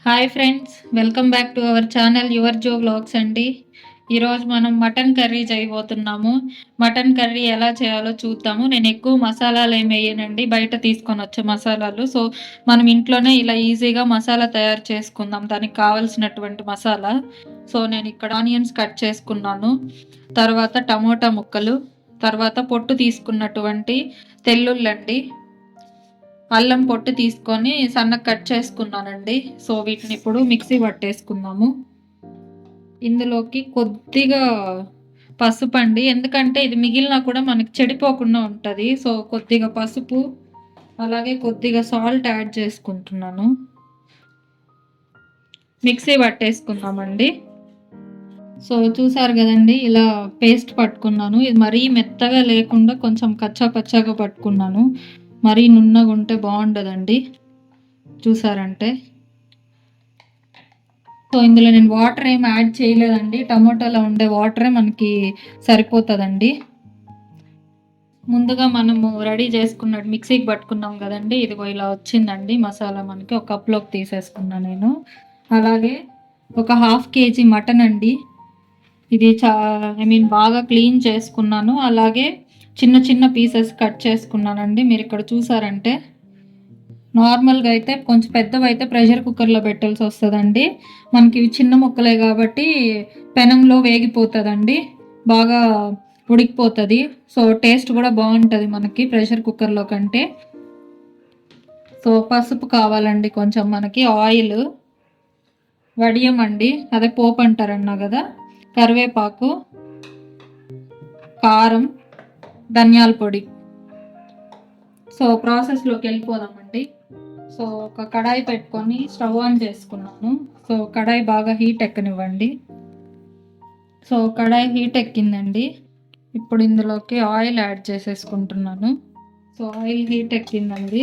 Hi friends, welcome back to our channel your Jo vlogs అండి. ఈరోజు మనం mutton curry చేయబోతున్నాము. మటన్ కర్రీ ఎలా చేయాలో చూద్దాము. నేను ఎక్కువ మసాలాలు ఏమి వేయనండి, బయట తీసుకొని వచ్చే మసాలాలు. సో మనం ఇంట్లోనే ఇలా ఈజీగా మసాలా తయారు చేసుకుందాం. దానికి కావాల్సినటువంటి మసాలా. సో నేను ఇక్కడ ఆనియన్స్ కట్ చేసుకున్నాను, తర్వాత టమోటా ముక్కలు, తర్వాత పొట్టు తీసుకున్నటువంటి తెల్లుల్లండి, అల్లం పొట్టు తీసుకొని సన్నగా కట్ చేసుకున్నానండి. సో వీటిని ఇప్పుడు మిక్సీ పట్టేసుకుందాము. ఇందులోకి కొద్దిగా పసుపు అండి, ఎందుకంటే ఇది మిగిలినా కూడా మనకి చెడిపోకుండా ఉంటుంది. సో కొద్దిగా పసుపు, అలాగే కొద్దిగా సాల్ట్ యాడ్ చేసుకుంటున్నాను. మిక్సీ పట్టేసుకుందామండి. సో చూసారు కదండి, ఇలా పేస్ట్ పట్టుకున్నాను. ఇది మరీ మెత్తగా లేకుండా కొంచెం కచ్చా పచ్చాగా పట్టుకున్నాను. మరీ నున్నగా ఉంటే బాగుండదండి చూసారంటే. సో ఇందులో నేను వాటర్ ఏమి యాడ్ చేయలేదండి, టమోటాలో ఉండే వాటరే మనకి సరిపోతుందండి. ముందుగా మనము రెడీ చేసుకున్నట్టు మిక్సీకి పట్టుకున్నాం కదండి, ఇదిగో ఇలా వచ్చిందండి మసాలా. మనకి ఒక కప్లోకి తీసేసుకున్నాను నేను. అలాగే ఒక 1/2 kg మటన్ అండి. ఇది బాగా క్లీన్ చేసుకున్నాను. అలాగే చిన్న చిన్న పీసెస్ కట్ చేసుకున్నానండి. మీరు ఇక్కడ చూసారంటే నార్మల్గా అయితే కొంచెం పెద్దవి అయితే ప్రెషర్ కుక్కర్లో పెట్టాల్సి వస్తుందండి. మనకి ఇవి చిన్న ముక్కలే కాబట్టి పెనంలో వేగిపోతుందండి, బాగా ఉడికిపోతుంది. సో టేస్ట్ కూడా బాగుంటుంది మనకి ప్రెషర్ కుక్కర్లో కంటే. సో పసుపు కావాలండి కొంచెం, మనకి ఆయిల్, వడియం అండి, అదే పోపు అంటారన్నా కదా, కరివేపాకు, కారం, ధనియాల పొడి. సో ప్రాసెస్లోకి వెళ్ళిపోదామండి. సో ఒక కడాయి పెట్టుకొని స్టవ్ ఆన్ చేసుకున్నాను. సో కడాయి బాగా హీట్ ఎక్కనివ్వండి. సో కడాయి హీట్ ఎక్కిందండి. ఇప్పుడు ఇందులోకి ఆయిల్ యాడ్ చేసేసుకుంటున్నాను. సో ఆయిల్ హీట్ ఎక్కిందండి.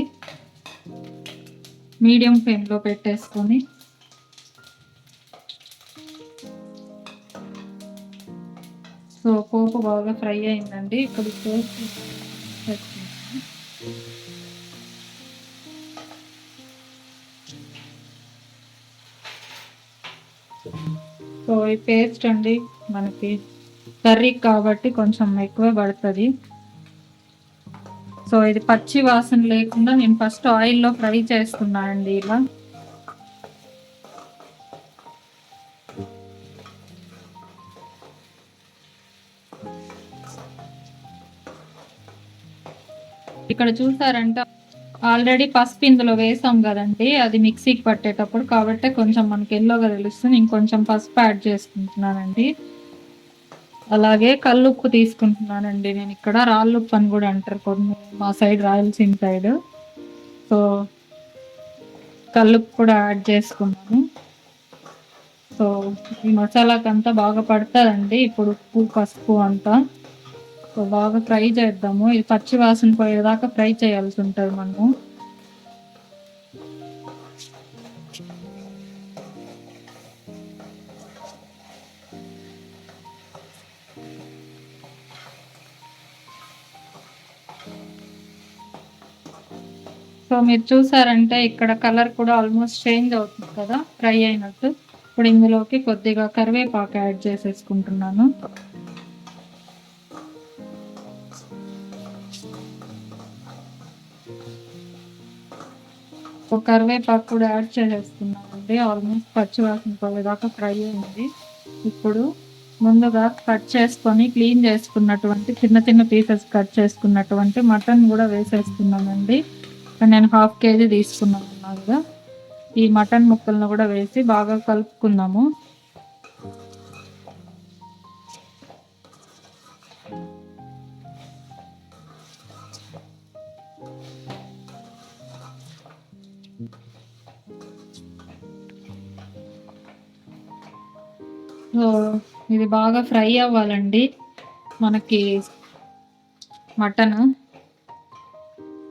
మీడియం ఫ్లేమ్లో పెట్టేసుకొని సో పోపు బాగా ఫ్రై అయిందండి. ఇప్పుడు పేస్ట్ సో ఈ పేస్ట్ అండి మనకి కర్రీ కాబట్టి కొంచెం ఎక్కువ పడుతుంది. సో ఇది పచ్చి వాసన లేకుండా నేను ఫస్ట్ ఆయిల్లో ఫ్రై చేస్తున్నానండి. ఇలా ఇక్కడ చూసారంటే ఆల్రెడీ పసుపు ఇందులో వేసాం కదండి, అది మిక్సీకి పట్టేటప్పుడు, కాబట్టి కొంచెం మనకి ఎల్లోగా తెలుస్తుంది. ఇంకొంచెం పసుపు యాడ్ చేసుకుంటున్నానండి. అలాగే కల్లుప్పు తీసుకుంటున్నానండి. నేను ఇక్కడ రాళ్ళుప్పు అని కూడా అంటారు కొన్ని, మా సైడ్ రాయలసీమ సైడ్. సో కల్లుప్పు కూడా యాడ్ చేసుకున్నాను. సో ఈ మసాలాకంతా బాగా పడుతుందండి ఇప్పుడు ఉప్పు పసుపు అంతా. సో బాగా ఫ్రై చేద్దాము. ఇది పచ్చి వాసన పోయేదాకా ఫ్రై చేయాల్సి ఉంటుంది మనము. సో మీరు చూసారంటే ఇక్కడ కలర్ కూడా ఆల్మోస్ట్ చేంజ్ అవుతుంది కదా ఫ్రై అయినట్టు. ఇప్పుడు ఇందులోకి కొద్దిగా కరివేపాకు యాడ్ చేసేసుకుంటున్నాను. కరివేపాకు కూడా యాడ్ చేసేసుకున్నానండి. ఆల్మోస్ట్ పచ్చివాసన పోయేదాకా ఫ్రై అయింది. ఇప్పుడు ముందుగా కట్ చేసుకొని క్లీన్ చేసుకున్నటువంటి చిన్న చిన్న పీసెస్ కట్ చేసుకున్నటువంటి మటన్ కూడా వేసేస్తున్నానండి. నేను 1/2 kg తీసుకున్నాను కదా, ఈ మటన్ ముక్కలను కూడా వేసి బాగా కలుపుకుందాము. సో ఇది బాగా ఫ్రై అవ్వాలండి మనకి మటన్.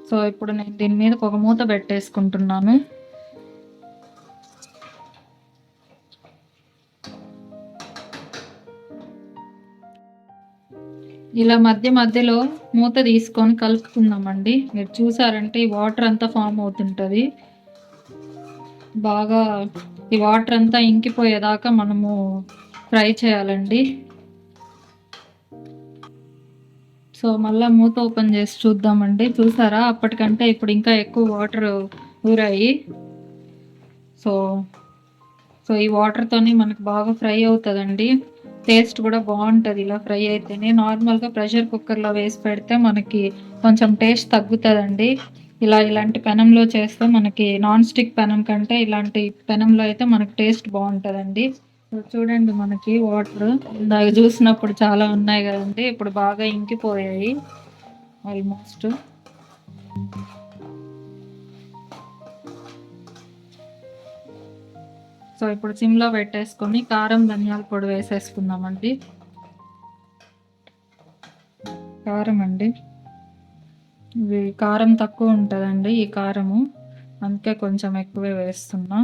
సో ఇప్పుడు నేను దీని మీద ఒక మూత పెట్టేసుకుంటున్నాను. ఇలా మధ్య మధ్యలో మూత తీసుకొని కలుపుకుందామండి. మీరు చూసారంటే ఈ వాటర్ అంతా ఫామ్ అవుతుంటుంది, బాగా ఈ వాటర్ అంతా ఇంకిపోయేదాకా మనము ఫ్రై చేయాలండి. సో మళ్ళీ మూత ఓపెన్ చేసి చూద్దామండి. చూసారా, అప్పటికంటే ఇప్పుడు ఇంకా ఎక్కువ వాటర్ ఊరాయి. సో సో ఈ వాటర్తోని మనకు బాగా ఫ్రై అవుతుందండి. టేస్ట్ కూడా బాగుంటుంది ఇలా ఫ్రై అయితేనే. నార్మల్గా ప్రెషర్ కుక్కర్లో వేసి పెడితే మనకి కొంచెం టేస్ట్ తగ్గుతుందండి. ఇలాంటి పెనంలో చేస్తే మనకి నాన్ స్టిక్ పెనం కంటే ఇలాంటి పెనంలో అయితే మనకి టేస్ట్ బాగుంటుందండి. చూడండి, మనకి వాటర్ ఇందాక చూసినప్పుడు చాలా ఉన్నాయి కదండి, ఇప్పుడు బాగా ఇంకిపోయాయి ఆల్మోస్ట్. సో ఇప్పుడు సిమ్లో పెట్టేసుకొని కారం ధనియాల పొడి వేసేసుకుందామండి. కారం అండి, ఇది కారం తక్కువ ఉంటుందండి ఈ కారము, అందుకే కొంచెం ఎక్కువే వేస్తున్నా.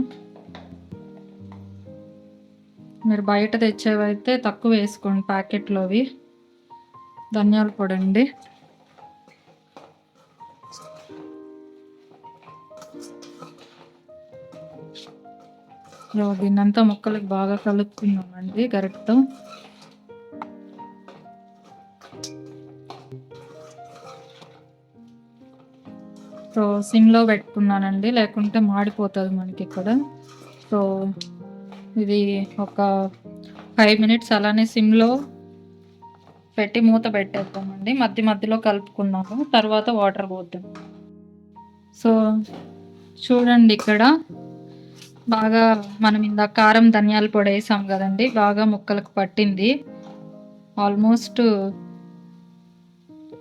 మీరు బయట తెచ్చేవైతే తక్కువ వేసుకోండి ప్యాకెట్లోవి. ధనియాల పొడి అండి. దీన్నంతా ముక్కలకు బాగా కలుపుకున్నామండి గరిటతో. సో సిమ్లో పెట్టుకున్నానండి, లేకుంటే మాడిపోతుంది మనకి ఇక్కడ. సో ఇది ఒక 5 మినిట్స్ అలానే సిమ్లో పెట్టి మూత పెట్టేద్దామండి. మధ్యలో కలుపుకున్నాము, తర్వాత వాటర్ పోద్దాం. సో చూడండి, ఇక్కడ బాగా మనం ఇందాక కారం ధనియాల పొడి వేసాం కదండి, బాగా ముక్కలకు పట్టింది. ఆల్మోస్ట్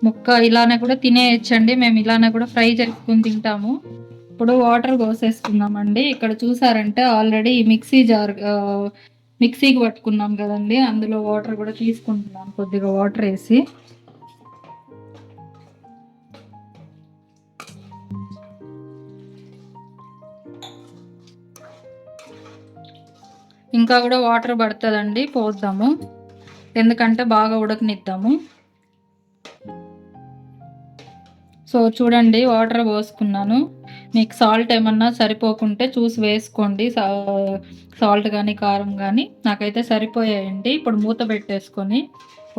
ముక్క ఇలానే కూడా తినేయచ్చండి, మేము ఇలానే కూడా ఫ్రై చేసుకుని తింటాము. ఇప్పుడు వాటర్ పోసేసుకుందామండి. ఇక్కడ చూసారంటే ఆల్రెడీ మిక్సీకి పట్టుకున్నాం కదండి, అందులో వాటర్ కూడా తీసుకుంటున్నాం కొద్దిగా వాటర్ వేసి. ఇంకా కూడా వాటర్ పడుతుందండి, పోద్దాము, ఎందుకంటే బాగా ఉడకనిద్దాము. సో చూడండి, వాటర్ పోసుకున్నాను. మీకు సాల్ట్ ఏమన్నా సరిపోకుంటే చూసి వేసుకోండి, సాల్ట్ కానీ కారం కానీ. నాకైతే సరిపోయాయండి. ఇప్పుడు మూత పెట్టేసుకొని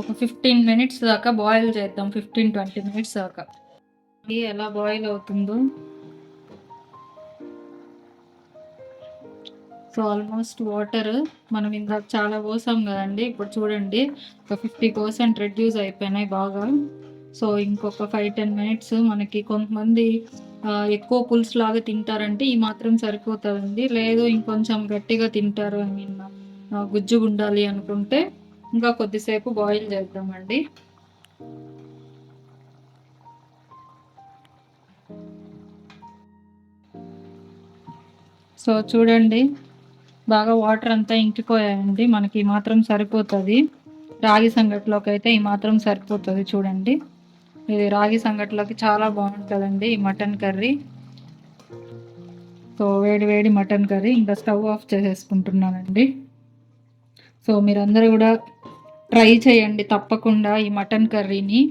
ఒక 15 మినిట్స్ దాకా బాయిల్ చేద్దాం. 15-20 మినిట్స్ దాకా. ఎలా బాయిల్ అవుతుందో. సో ఆల్మోస్ట్ వాటర్ మనం ఇందాక చాలా పోసాం కదండి, ఇప్పుడు చూడండి ఒక 50% రెడ్యూస్ అయిపోయినాయి బాగా. సో ఇంకొక 5-10 మినిట్స్. మనకి కొంతమంది ఎక్కువ పులుసు లాగా తింటారంటే ఈ మాత్రం సరిపోతుందండి. లేదు ఇంకొంచెం గట్టిగా తింటారు, గుజ్జుగా ఉండాలి అనుకుంటే ఇంకా కొద్దిసేపు బాయిల్ చేద్దామండి. సో చూడండి, బాగా వాటర్ అంతా ఇంకిపోయాయండి. మనకి ఈ మాత్రం సరిపోతుంది. రాగి సంగట్లోకి అయితే ఈ మాత్రం సరిపోతుంది. చూడండి, ఇది రాగి సంగట్లోకి చాలా బాగుంటుందండి ఈ మటన్ కర్రీ. సో వేడి మటన్ కర్రీ. ఇంకా స్టవ్ ఆఫ్ చేసేసుకుంటున్నానండి. సో మీరందరూ కూడా ట్రై చేయండి తప్పకుండా ఈ మటన్ కర్రీని,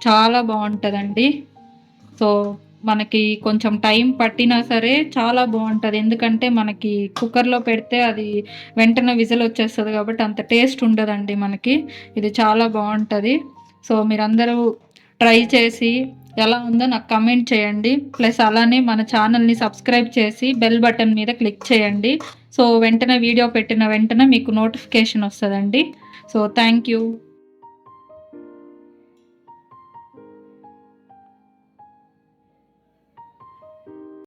చాలా బాగుంటుందండి. సో మనకి కొంచెం టైం పట్టినా సరే చాలా బాగుంటుంది, ఎందుకంటే మనకి కుక్కర్లో పెడితే అది వెంటనే విజిల్ వచ్చేస్తుంది కాబట్టి అంత టేస్ట్ ఉండదండి మనకి. ఇది చాలా బాగుంటుంది. సో మీరందరూ ట్రై చేసి ఎలా ఉందో నాకు కమెంట్ చేయండి. ప్లస్ అలానే మన ఛానల్ని సబ్స్క్రైబ్ చేసి బెల్ బటన్ మీద క్లిక్ చేయండి. సో వెంటనే వీడియో పెట్టిన వెంటనే మీకు నోటిఫికేషన్ వస్తుందండి. So thank you.